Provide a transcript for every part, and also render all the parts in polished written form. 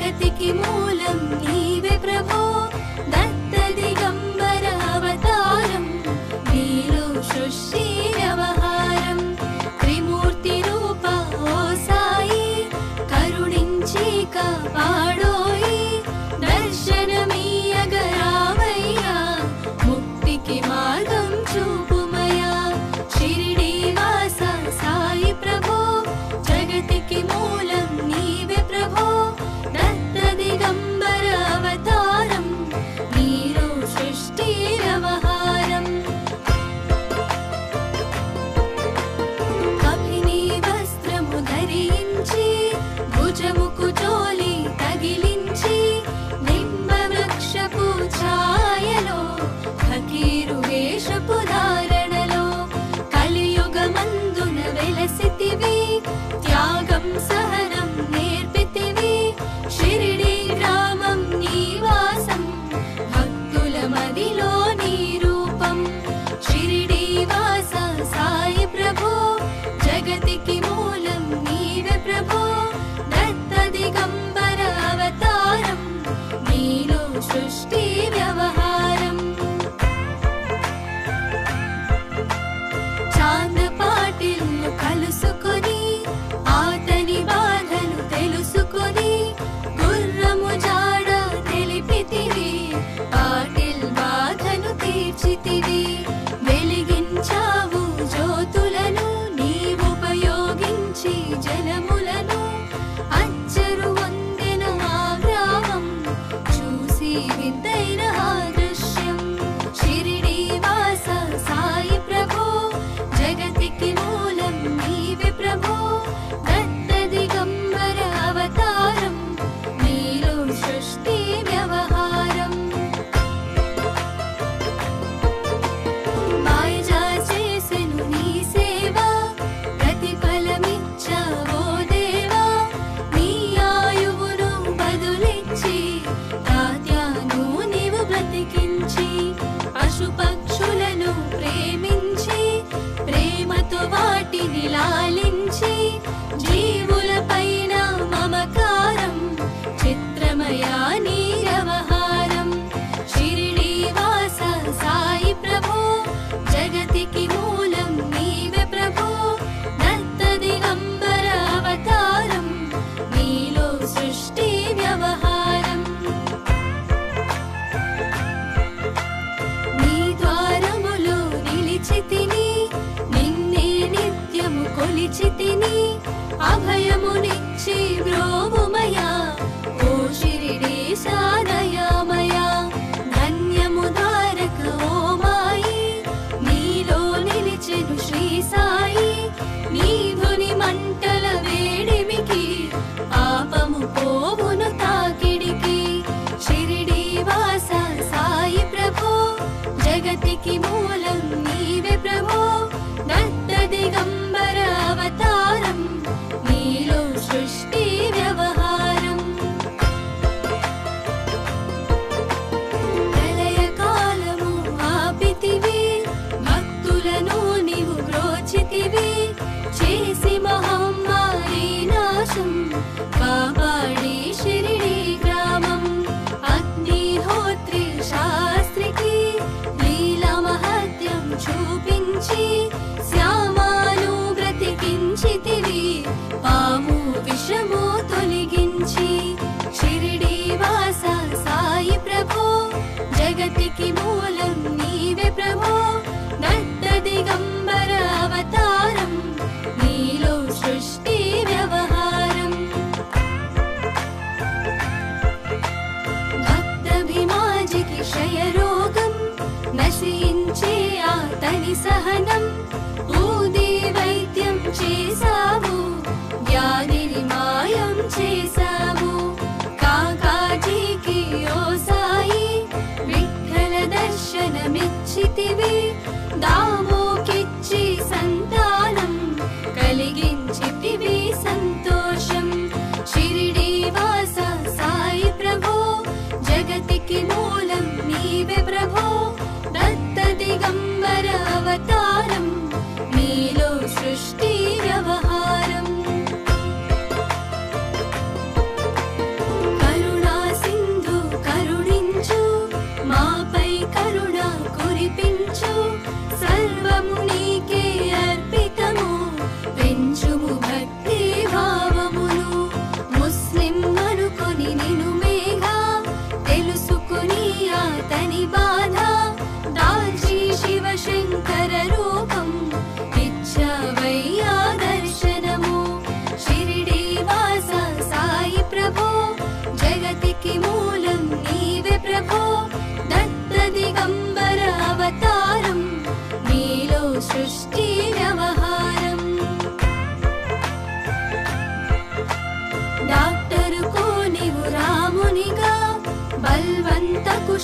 జగతికి మూలం నీవే ప్రభో దత్త దిగంబర అవతారం నీలో సృష్టి వ్యవహారం త్రిమూర్తి రూప ఓ సాయి కరుణించి కాపాడోయి దర్శనమీయగరావయ్యా ముక్తికి మార్గం చూపుమయా షిరిడి వాస సాయి ప్రభో జగతికి మూలం నీవే ప్రభో దత్త దిగంబర అవతారం నీలో సృష్టి వ్యవహారం అభినీ వస్త్రము ధరించి భుజముకు జోలి తగిలించి నింబ వృక్షపు ఛాయలో ఫకీరు వేషపు ధారణలో కలియుగమందున వెలసితివి త్యాగం సహనం నేర్పితివి షిరిడి గ్రామం నీవాసం భక్తుల మదిలో నీ రూపం షిరిడి వాస సాయి ప్రభో జగతికి మూలం నీవే ప్రభో దత్త దిగంబర అవతారం నీలో సృష్టి వ్యవహారం చాంద పాటిల్ను కలుసుకొని ఆతని బాధలు తెలుసుకొని గుర్రము జాడ తెలిపితివి పాటిల్ బాధను తీర్చితివి వెలిగించావు జ్యోతులను నీవుపయోగించి జనములను అచ్చరు వందెన ఆ గ్రామం చూసి వింతైన ఆ దృశ్యం షిరిడి వాస సాయి ప్రభో జగతికి మూలం నీవే ప్రభో దత్త దిగంబర అవతారం నీలో సృష్టి వ్యవహారం మాయజా చేసెను నీ సేవ ప్రతిఫలమిచ్చావో దేవా నీ ఆయువును బదులిచ్చి తాత్యాను నీవు బ్రతికించి పశుపక్షులను ప్రేమించి ప్రేమతో వాటిని లాలించి జీవుల పైన మమకారం చిత్రమయా నీ వ్యవహారం షిరిడి వాస సాయి ప్రభో జగతికి మూలం నీవే ప్రభో దత్త దిగంబర అవతారం నీలో సృష్టి వ్యవహారం నీ ద్వారములో నిలిచితిని నిన్నే నిత్యము కొలిచితిని అభయమునిచ్చి బ్రోవుమయా ఓ షిరిడీశ దయామయా ధన్యము ద్వారక ఓ మాయి నీలో నిలిచెను శ్రీ సాయి నీ ధుని మంటల వేడిమికి పాపము పోవును తాకిడికి షిరిడి వాస సాయి ప్రభో జగతికి మూలం నీవే ప్రభో దత్త దిగంబర అవతారం నీలో సృష్టి వ్యవహారం ప్రళయ కాలము ఆపితివి భక్తులను నీవు బ్రోచితివి చేసి మహమ్మారి నాశం కాపాడి షిరిడి గ్రామం అగ్నిహోత్రి శాస్త్రికి లీలా మహత్యం చూపించి శ్యామాను బ్రతికించితివి పాము విషము తొలగించి షిరిడి వాస సాయి ప్రభో జగతికి మూలం నీవే ప్రభో దత్త దిగంబర అవతారం నీలో సృష్టి వ్యవహారం భక్తభిమాజికి క్షయరోగం నశించే ఆతని సహనం ఊది వైద్యం చేసావు వ్యాధిని మాయం చేసావు కాకాజీకి ఓ సాయి విఠల దర్శనమిచ్చితివి దామోకిచ్చి సంతానం కలిగించితివి సంతోషం షిరిడి వాస సాయి ప్రభో జగతికి మూలం నీవే ప్రభో దత్త దిగంబర అవతారం నీలో సృష్టి వ్యవహారం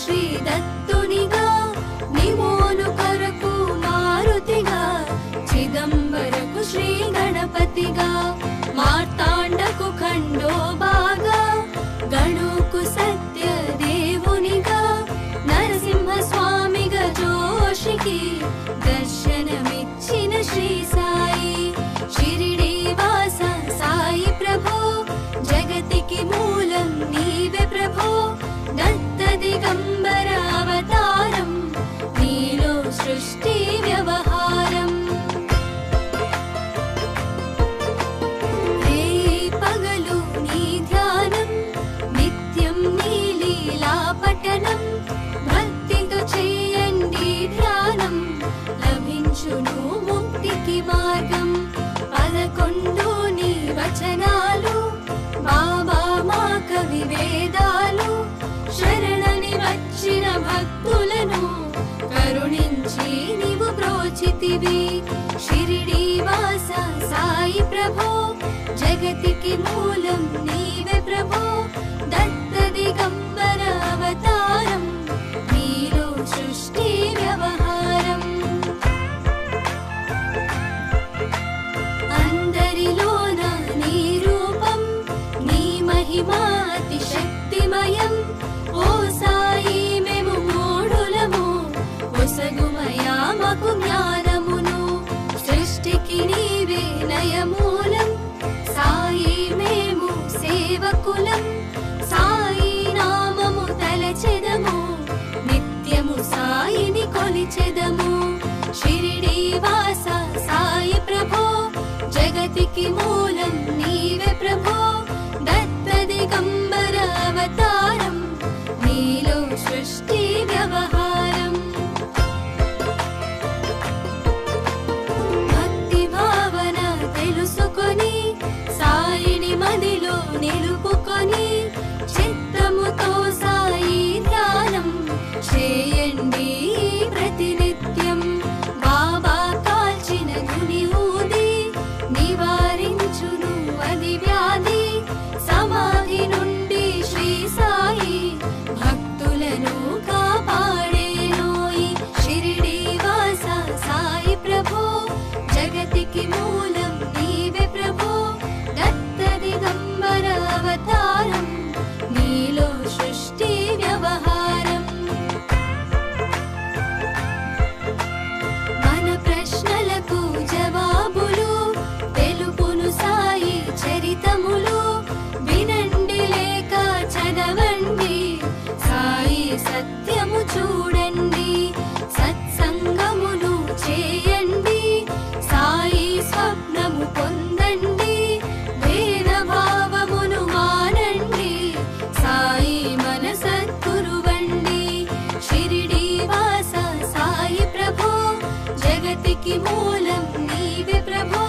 శ్రీ దత్తునిగా నిమోను కొరకు మారుతిగా చిదంబరకు శ్రీ గణపతిగా మార్తాండకు ఖండోబాగా గణుకు సత్య దేవునిగా నరసింహ స్వామిగా జోషికి దర్శనమిచ్చిన శ్రీ సాయి షిరిడి వాస సాయి ప్రభో జగతికి మూలం నీవే ప్రభో దత్త దిగంబర అవతారం నీలో సృష్టి వ్యవహారం రే పగలు నీ ధ్యానం నిత్యం నీ లీలా పఠనం భక్తితో చేయండి ధ్యానం లభించును ముక్తికి మార్గం 11 నీ వచనాలు బాబా మా కవి వేదాలు శరణని వచ్చిన భక్తులను కరుణించి నీవు బ్రోచితివి షిరిడి వాస సాయి ప్రభో జగతికి మూలం నీవే ప్రభో దత్త దిగంబర అవతారం నీలో సృష్టి వ్యవహారం అందరిలోన నీ రూపం నీ మహిమా అతి శక్తిమయం ఓ సాయి మేము మూఢులము ఒసగుమయా మాకు జ్ఞానమును సృష్టికి నీవే నయమూలం సాయి మేము సేవకులం సాయి నామము తలచెదము నిత్యము సాయిని కొలిచెదము షిరిడి వాస సాయి ప్రభో జగతికి మూలం నీవే ప్రభో దత్త దిగంబర అవతారం నీలో సృష్టి వ్యవహారం భక్తి భావన తెలుసుకొని సాయిని మదిలో నిలుపుకొని చిత్తముతో సాయి ధ్యానం చేయండి ప్రతినిత్యం బాబా కాల్చిన గుని ఊది నివారించును అది వ్యాధి సమాధి నుండి శ్రీ సాయి భక్తులను కాపాడేనోయి షిరిడి వాస సాయి ప్రభో జగతికి మూలం నీవే ప్రభో దత్త దిగంబర అవతారం నీలో సృష్టి వ్యవహారం మన ప్రశ్నలకు జవాబులు తెలుపును సాయి చరితములు వినండి లేక చదవండి సాయి సత్యము చూడండి సత్సంగమును చేయండి సాయి స్వప్నము పొందండి భేద భావమును మానండి సాయి మన సద్గురువండి షిరిడి వాస సాయి ప్రభో జగతికి మూలం నీవే ప్రభో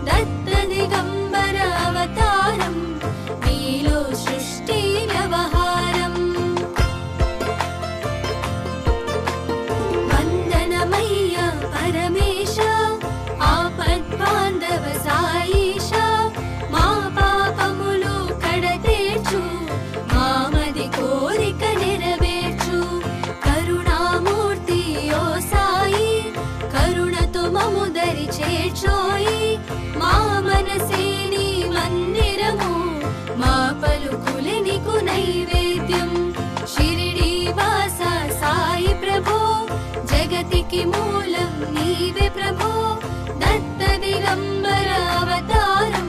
దత్త దిగంబర అవతారం నీలో సృష్టి వ్యవహారం వందనమయ్య పరమేశ ఆపద్బాంధవ సాయిష మా పాపములు కడతేర్చు మామది కోరిక నెరవేర్చు కరుణామూర్తి ఓ సాయి కరుణతో మము దరి చేర్చోయి మా మనసే నీ మందిరము మా పలుకులే నీకు నైవేద్యం షిరిడి వాస సాయి ప్రభో జగతికి మూలం నీవే ప్రభో దత్త దిగంబర అవతారం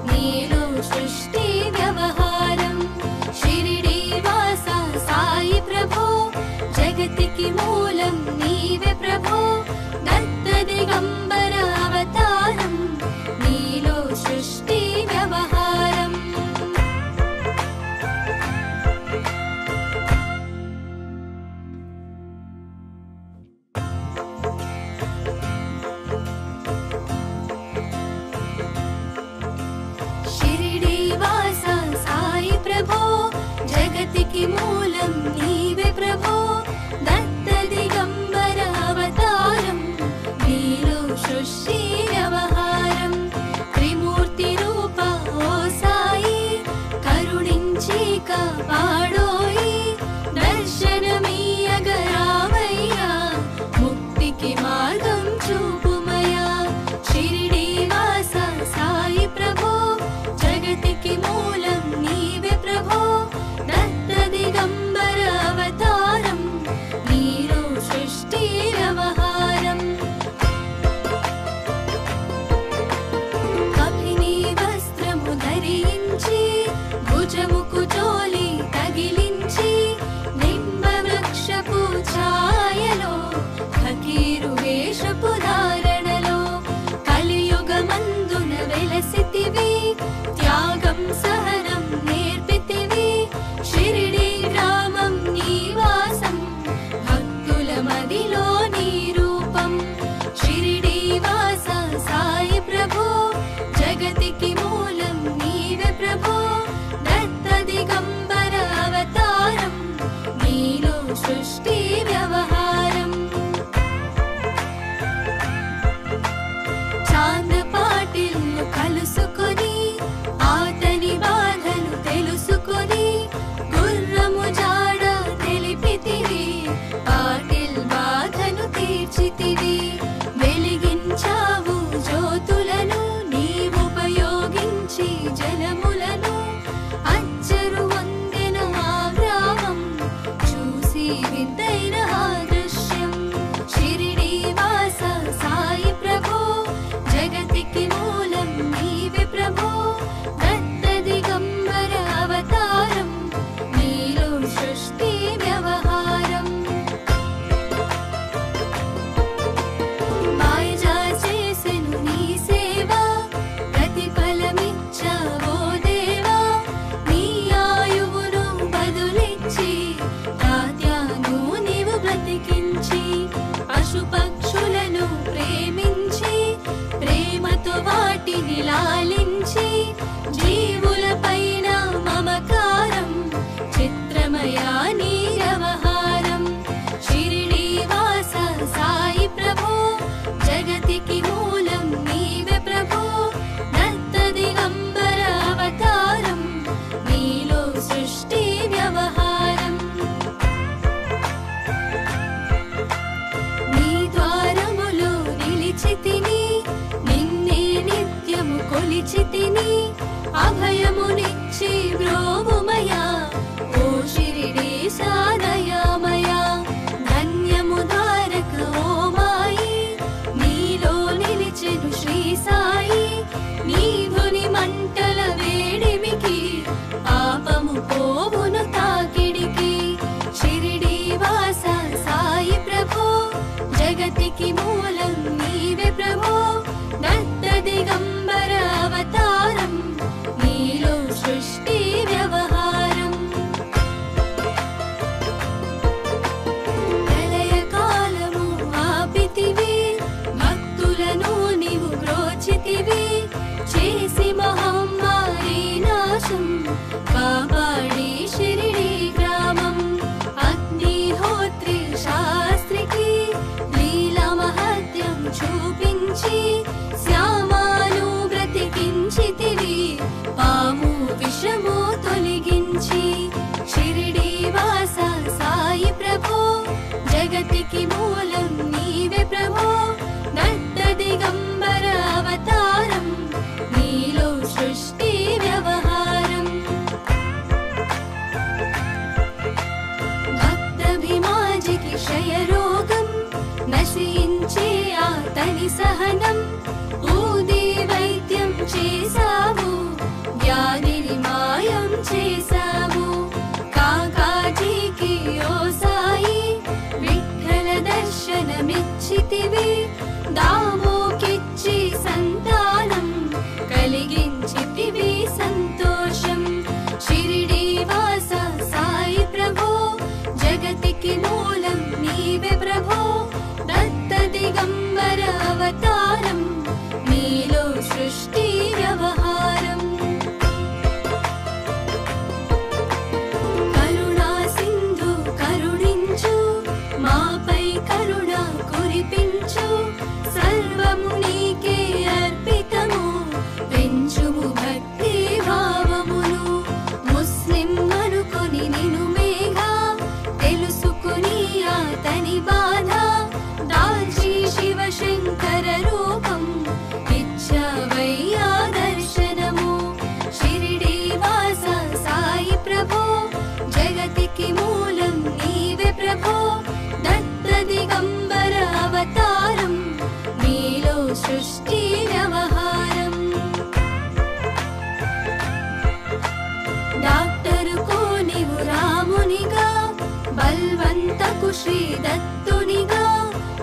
నీలో సృష్టి వ్యవహారం షిరిడి వాస సాయి ప్రభో జగతికి మూలం నీవే ప్రభో దత్త దిగంబర అవతారం నీలో సృష్టి వ్యవహారం షిరిడి వాస సాయి ప్రభో జగతికి మూలం నీవే ప్రభో దత్త దిగంబర అవతారం నీలో సృష్టి నిలిచితివి. వెలిగించావు జ్యోతులను నీవుపయోగించి జలములను. అచ్చరు వందెన ఆ గ్రామం చూసి వింతైన ఆ దృశ్యం. షిరిడి వాస సాయి ప్రభో జగతికి మూలం నీవే ప్రభో. దత్త దిగంబర అవతారం నీలో సృష్టి వ్యవహారం. మాయజా చేసెను నీ సేవ ప్రతిఫలమిచ్చావో దేవా. నీ ఆయువును బదులిచ్చి తాత్యాను నీవు బ్రతికించి. పశుపక్షులను ప్రేమించి ప్రేమతో వాటిని లాలించి. జీవుల పైన మమకారం చిత్రమయా నీ వ్యవహారం. షిరిడి వాస సాయి ప్రభో జగతికి మూలం నీవే ప్రభో. దత్త దిగంబర అవతారం నీలో సృష్టి వ్యవహారం. నీ ద్వారములో నిలిచితిని నిన్నే నిత్యము కొలిచితిని. అభయమునిచ్చి బ్రోవుమయా ఓ షిరిడీశ దయామయా. ధన్యము ద్వారక ఓ మాయి నీలో నిలిచెను శ్రీ సాయి. నీ ధుని మంటల వేడిమికి పాపము పోవును తాకిడికి. షిరిడి వాస సాయి ప్రభో జగతికి మూలం నీవే ప్రభో. దత్త దిగంబర అవతారం నీలో సృష్టి వ్యవహారం. ప్రళయ కాలము ఆపితివి భక్తులను నీవు బ్రోచితివి. చేసి మహమ్మారి నాశం కాపాడి షిరిడి గ్రామం. అగ్నిహోత్రి శాస్త్రికి లీలా మహత్యం చూపించి. శ్యామాను బ్రతికించితివి పాము విషము తొలగించి. షిరిడి వాస సాయి ప్రభో జగతికి మూలం నీవే ప్రభో. దత్త దిగంబర అవతారం నీలో సృష్టి వ్యవహారం. భక్తభిమాజికి క్షయరోగం నశించే అతని సహనం. ఊది వైద్యం చేసావు వ్యాధిని మాయం చేసావు. కాకాజీకి ఓ సాయి విఠ్ఠల దర్శనమిచ్చితివి. దామోకిచ్చి సంతానం కలిగించితివి సంతోషం. షిరిడి వాస సాయి ప్రభో జగతికి మూలం నీవే ప్రభో. దత్త దిగంబర అవతారం నీలో సృష్టి వ్యవహారం. కరుణా సింధు కరుణించు మాపై కరుణ కురిపించు. సర్వము నీకే అర్పితము పెంచుము భక్తి భావమును. ముస్లిం అనుకొని నిను మేఘా తెలుసుకుని అతని బాధ. దాల్చి శివశంకర రూపం ఇచ్చవయ్యా దర్శనము. షిరిడి వాస సాయి ప్రభో జగతికి మూలం నీవే ప్రభో. దత్త దిగంబర అవతారం నీలో సృష్టి వ్యవహారం. డాక్టరుకు నీవు రామునిగా బల్వంతకు శ్రీ దత్తునిగా.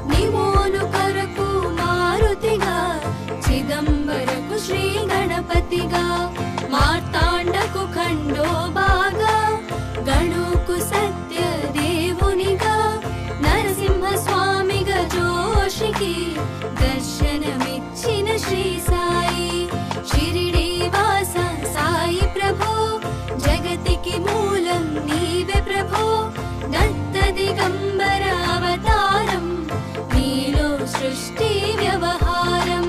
నిమోను కొరకు మారుతిగా చిదంబరకు శ్రీ గణపతిగా. మార్తాండకు ఖండోబాగా గణుకు సత్య దేవునిగా. నరసింహ స్వామిగా జోషికి దర్శనమిచ్చిన శ్రీ సాయి. షిరిడి వాస సాయి ప్రభో జగతికి మూలం నీవే ప్రభో. దత్త దిగంబర అవతారం నీలో సృష్టి వ్యవహారం.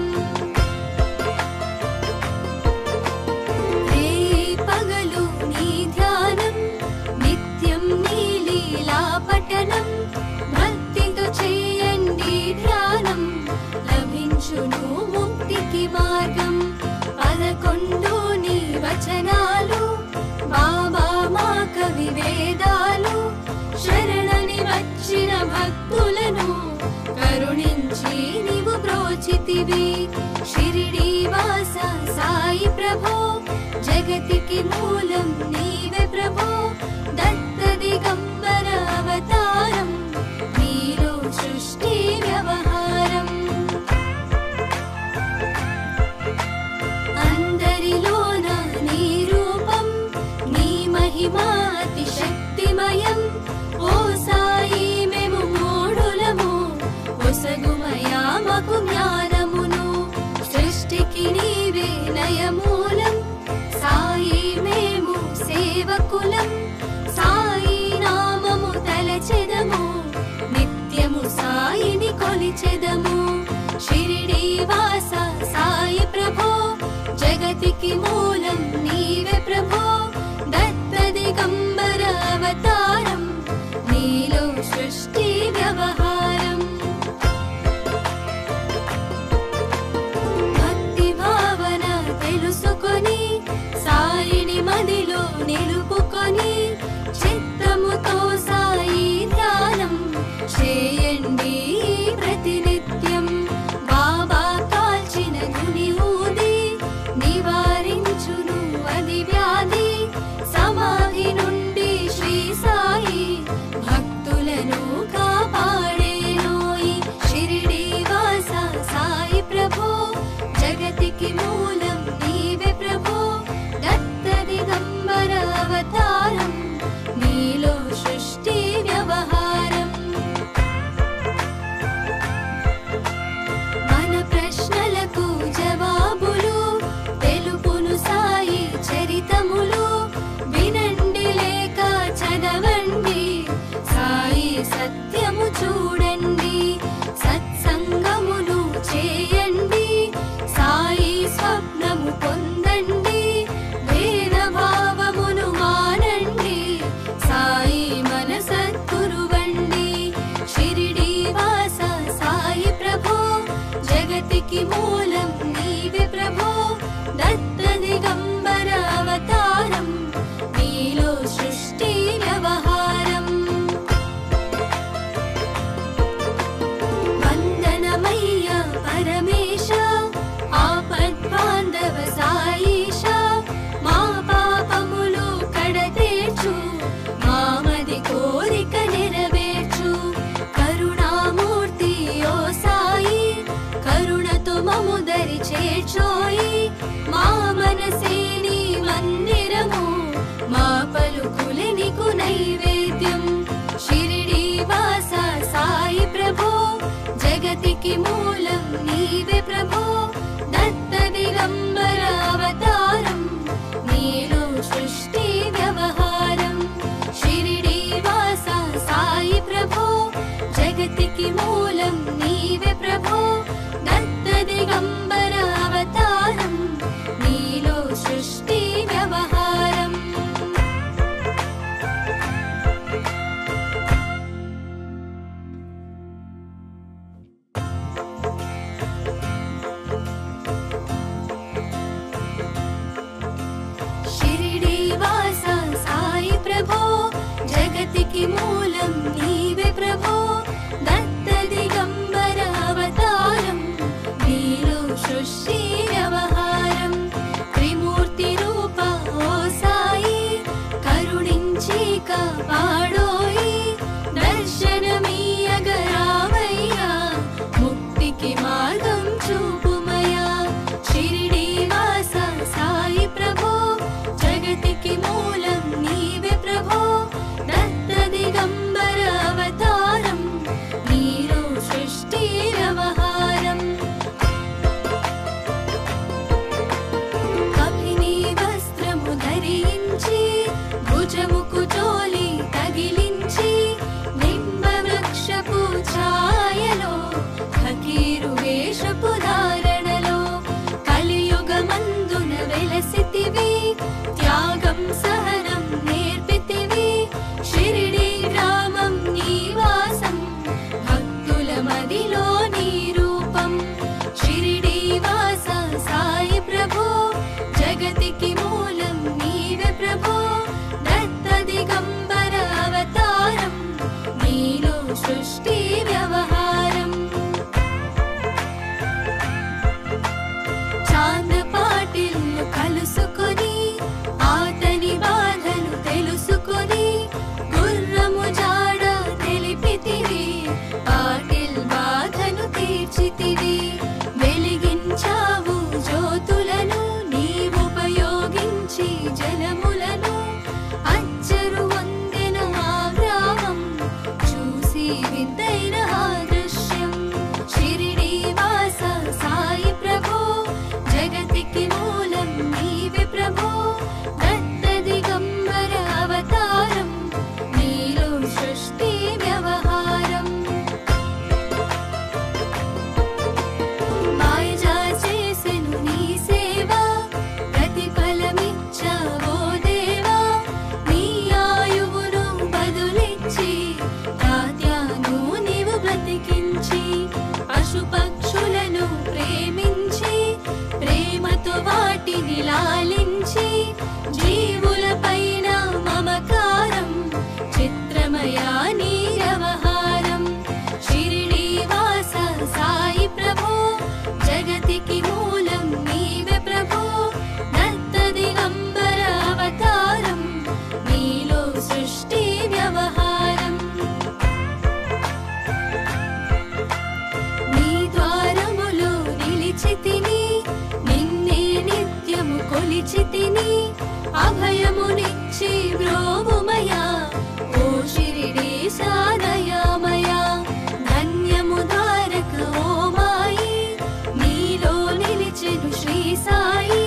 పగలు నీ నిలిచితివి షిరిడి వాస సాయి ప్రభో జగతికి మూలం నీవే ప్రభో దత్త దిగంబర అవతారం నీలో సృష్టి వ్యవహారం అందరిలోన నీ రూపం నీ మహిమా అతి శక్తిమయం ఓ సాయి మేము మూఢులము ఒసగుమయా మాకు జ్ఞానమును సృష్టికి నీవే నయమూలం సాయి మేము సేవకులం సాయి నామము తలచెదము నిత్యము సాయిని కొలిచెదము షిరిడి వాస సాయి ప్రభో జగతికి మూలం నీవే ప్రభో దత్త దిగంబర అవతారం నీలో సృష్టి వ్యవహారం భక్తి భావన తెలుసుకొని సాయిని మదిలో నిలుపుకొని చిత్తముతో సాయి ధ్యానం చేయండి ప్రతినిత్యం బాబా కాల్చిన గుని ఊది నివారించును అది వ్యాధి సమాధి నుండి శ్రీ సాయి భక్తులను కాపాడేనోయి షిరిడి వాస సాయి ప్రభో జగతికి మూలం నీవే ప్రభో దత్త దిగంబర అవతారం నీలో సృష్టి వ్యవహారం మన ప్రశ్నలకు జవాబులు తెలుపును సాయి చరితములు వినండి లేక చదవండి సాయి సత్యము చూడండి సత్సంగములు చేయండి సాయి స్వప్నము పొందండి భేద భావమును మానండి సాయి మన సద్గురువండి షిరిడి వాస సాయి ప్రభో జగతికి మూలం నీవే ప్రభో దత్త దిగంబర అవతారం నీలో సృష్టి వ్యవహారం వందనమయ్య పరమేశ ఆపద్బాంధవ సాయిష మా పాపములు కడతేర్చు మామది కోరిక నెరవేర్చు కరుణామూర్తి ఓ సాయి కరుణతో మము దరి చేర్చోయి మా మనసే నీ మందిరము మా పలుకులే నీకు నైవేద్యం షిరిడి వాస సాయి ప్రభో జగతికి మూలం నీవే ప్రభో దత్త దిగంబర అవతారం నీలో సృష్టి వ్యవహారం షిరిడి వాస సాయి ప్రభో జగతికి మూలం నీవే ప్రభో దత్త దిగంబర అవతారం నీలో సృష్టి వ్యవహారం షిరిడి వాస సాయి ప్రభో జగతికి మూలం నీవే ప్రభో దత్త దిగంబర అవతారం నీలో సృష్టి వ్యవహారం త్రిమూర్తి రూప ఓ సాయి కరుణించి కాపాడోయి దర్శనమీయగరావయ్యా ముక్తికి మార్గం చూపుమయా షిరిడి వాస సాయి ప్రభో జగతికి మూలం నీవే ప్రభో దత్త దిగంబర అవతారం నీలో సృష్టి వ్యవహారం కపిని వస్త్రము ధరించి భుజముకు చోలి తగిలించి నింబ వృక్షపు ఛాయలో ఫకీరు వేషపు ధారణలో కలియుగమందున వెలసితివి త్యాగం సహనం నేర్పితివి షిరిడి గ్రామం నీవాసం భక్తుల మదిలో నీ రూపం షిరిడి వాస సాయి ప్రభో జగతికి మూలం నీవే ప్రభో దత్త దిగంబర అవతారం నీలో సృష్టి వ్యవహారం బ్రోచితివి వెలిగించావు జ్యోతులను నీవుపయోగించి జనములను అచ్చరు వందెన ఆ గ్రామం చూసి వింతైన ఆ దృశ్యం షిరిడి వాస సాయి ప్రభో జగతికి మూలం నీవే ప్రభో దత్త దిగంబర అవతారం నీలో సృష్టి వ్యవహారం మాయజా చేసెను నీ సేవ ప్రతిఫలమిచ్చావో దేవా నీ ఆయువును బదులిచ్చి తాత్యాను నీవు బ్రతికించి పశుపక్షులను ప్రేమించి ప్రేమతో వాటిని లాలించి జీవులపైన మమకారం చిత్రమయా నీ వ్యవహారం షిరిడి వాస సాయి ప్రభో జగతికి మూలం నీవే ప్రభో దత్త దిగంబర అవతారం నీలో సృష్టి వ్యవహారం నీ ద్వారములో నిలిచితిని నిన్నే నిత్యము కొలిచితిని అభయమునిచ్చి బ్రోవుమయా ఓ షిరిడి సాదయామయా ధన్యము ధారక ఓ మాయి నీలో నిలిచెను శ్రీ సాయి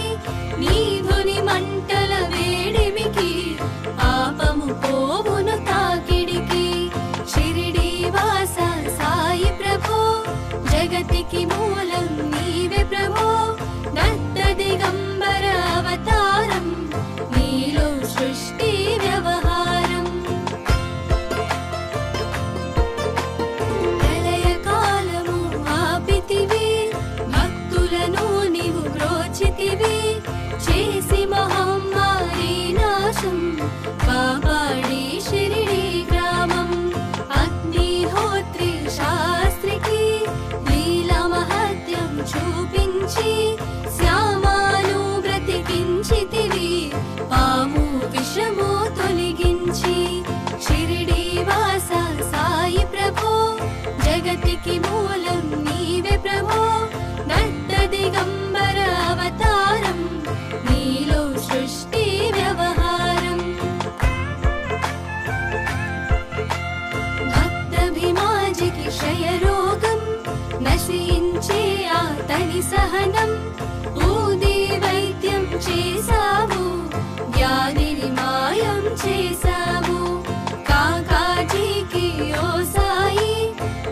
నీ ధుని మంటల వేడిమికి పాపము పోవును తాకిడికి షిరిడి వాస సాయి ప్రభో జగతికి మూలం నీవే ప్రభో దత్త దిగంబర అవతారం నీలో సృష్టి వ్యవహారం ప్రళయ కాలము ఆపితివి భక్తులను నీవు బ్రోచితివి చేసి మహమ్మారి నాశం కాపాడి షిరిడి గ్రామం అగ్నిహోత్రి శాస్త్రికి లీలా మహత్యం చూపించి శ్యామాను బ్రతికించితివి పాము విషము తొలగించి షిరిడి వాస సాయి ప్రభో జగతికి మూలం నీవే ప్రభో దత్త దిగంబర అవతారం నీలో సృష్టి వ్యవహారం భక్తభిమాజికి క్షయరోగం నశించే ఆతని సహనం ఊది వైద్యం చేసావు వ్యాధిని మాయం చేసావు కాకాజీకి ఓ సాయి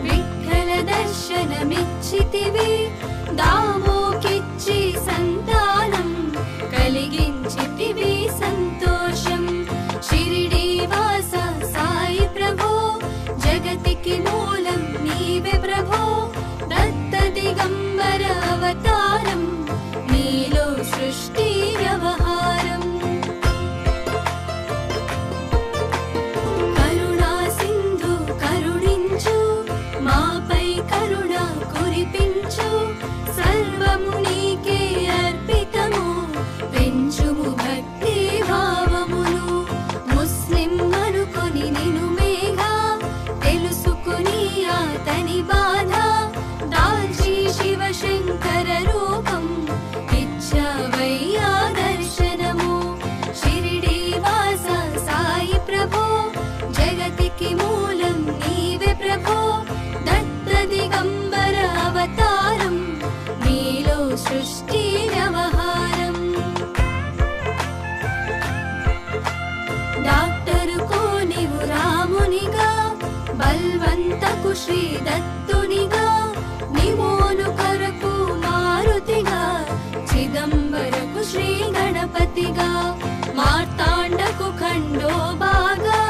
విఠ్ఠల దర్శనమిచ్చితివి దామోకిచ్చి సంతానం కలిగించితివి సంతోషం షిరిడి వాస సాయి ప్రభో జగతికి మూలం నీవే ప్రభో దత్త దిగంబర అవతారం నీలో సృష్టి వ్యవహారం కరుణా సింధు కరుణించు మాపై కరుణ కురిపించు సర్వము నీకే అర్పితము పెంచుము భక్తి భావమును ముస్లిం అనుకొని నిను మేఘా తెలుసుకుని అతని బాధ దాల్చి శివశంకర రూపం ఇచ్చవయ్యా దర్శనము షిరిడి వాస సాయి ప్రభో జగతికి మూలం నీవే ప్రభో దత్త దిగంబర అవతారం నీలో సృష్టి వ్యవహారం డాక్టరుకో నీవు రామునిగా బల్వంతకు శ్రీ దత్తునిగా నిమోను కరకు మారుతిగా చిదంబరకు శ్రీ గణపతిగా మార్తాండకు ఖండోబాగా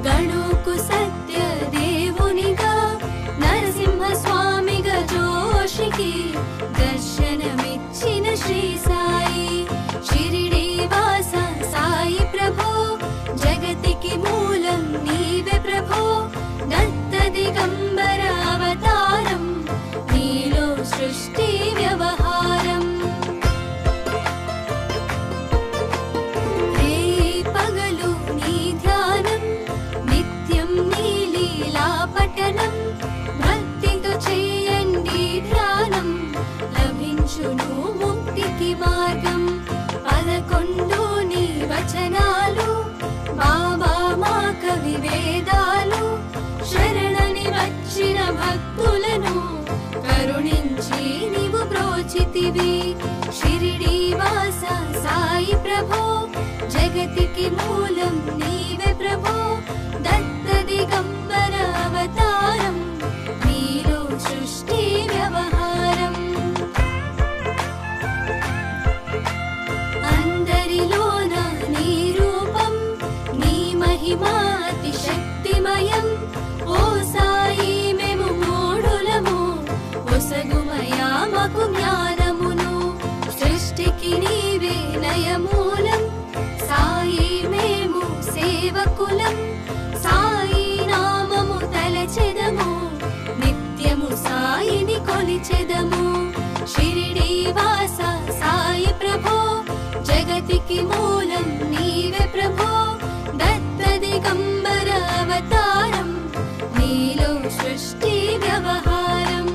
గణుకు సత్య దేవునిగా నరసింహ స్వామిగా జోషికి దర్శనమిచ్చిన శ్రీ సాయి షిరిడి వాస సాయి ప్రభో జగతికి మూలం నీవే ప్రభో దత్త దిగంబర అవతారం నీలో సృష్టి వ్యవహారం పగలు నీ ధ్యానం నిత్యం నీ లీలా పఠనం భక్తితో చేయండి చూపించును ముక్తికి మార్గం 11 నీ వచనాలు బాబా మా కవి వేదాలు శరణని వచ్చిన భక్తులను కరుణించి నీవు బ్రోచితివి షిరిడి వాస సాయి ప్రభో జగతికి మూలం నీవే ప్రభో దత్త దిగంబర అవతారం నీలో సృష్టి వ్యవహారం అందరిలోన నీ రూపం నీ మహిమా అతి శక్తిమయం ఓ సాయి మేము మూఢులము ఒసగుమయా మాకు జ్ఞానమును సృష్టికి నీవే నయమూలం సాయి మేము సేవకులం సాయి నామము తలచెదము నిత్యము సాయిని కొలిచెదము షిరిడి వాస సాయి ప్రభో జగతికి మూలం నీవే ప్రభో దత్త దిగంబర అవతారం నీలో సృష్టి వ్యవహారం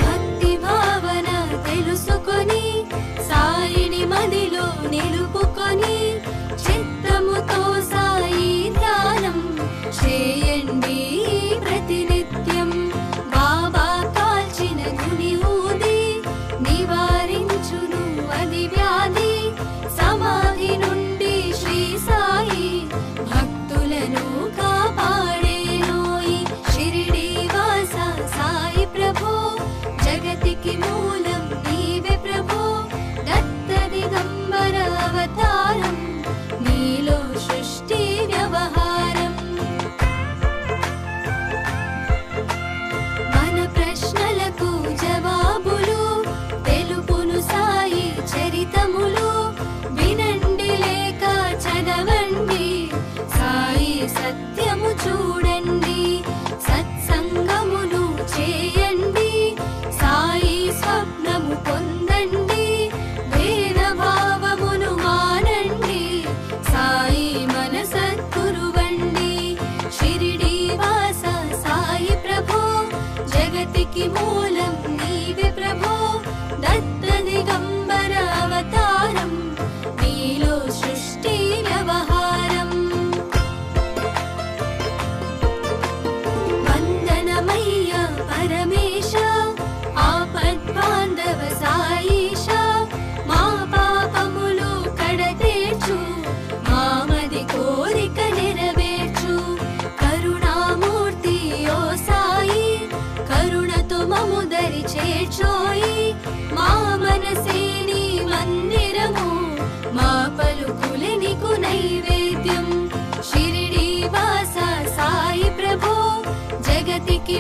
భక్తి భావన తెలుసుకొని సాయిని మదిలో నిలుపుకొని చిత్తముతో సాయి ధ్యానం చేయండి ప్రతినిత్యం బాబా కాల్చిన గుని ఊది నివారించును అది వ్యాధి సమాధి నుండి శ్రీ సాయి భక్తులను కాపాడేనోయి షిరిడి వాస సాయి ప్రభో జగతికి మూలం నీవే ప్రభో దత్త దిగంబర అవతారం నీలో సృష్టి వ్యవహారం మన ప్రశ్నలకు జవాబులు తెలుపును సాయి చరితములు వినండి లేక చదవండి సాయి సత్యము చూడండి సత్సంగమును చేయండి సాయి స్వప్నము పొందండి భేద భావమును మానండి సాయి మన సద్గురువండి షిరిడి వాస సాయి ప్రభో జగతికి మూలం నీవే ప్రభో దత్త దిగంబర అవతారం నీలో సృష్టి వ్యవహారం వందనమయ్య పరమేశ ఆపద్బాంధవ సాయిష మా పాపములు కడతేర్చు మామది కోరిక నెరవేర్చు కరుణామూర్తి ఓ సాయి కరుణతో మము దరి చేర్చోయి మా మనసే నీ మందిరము మా పలుకులే నీకు నైవేద్యం షిరిడి వాస సాయి ప్రభో జగతికి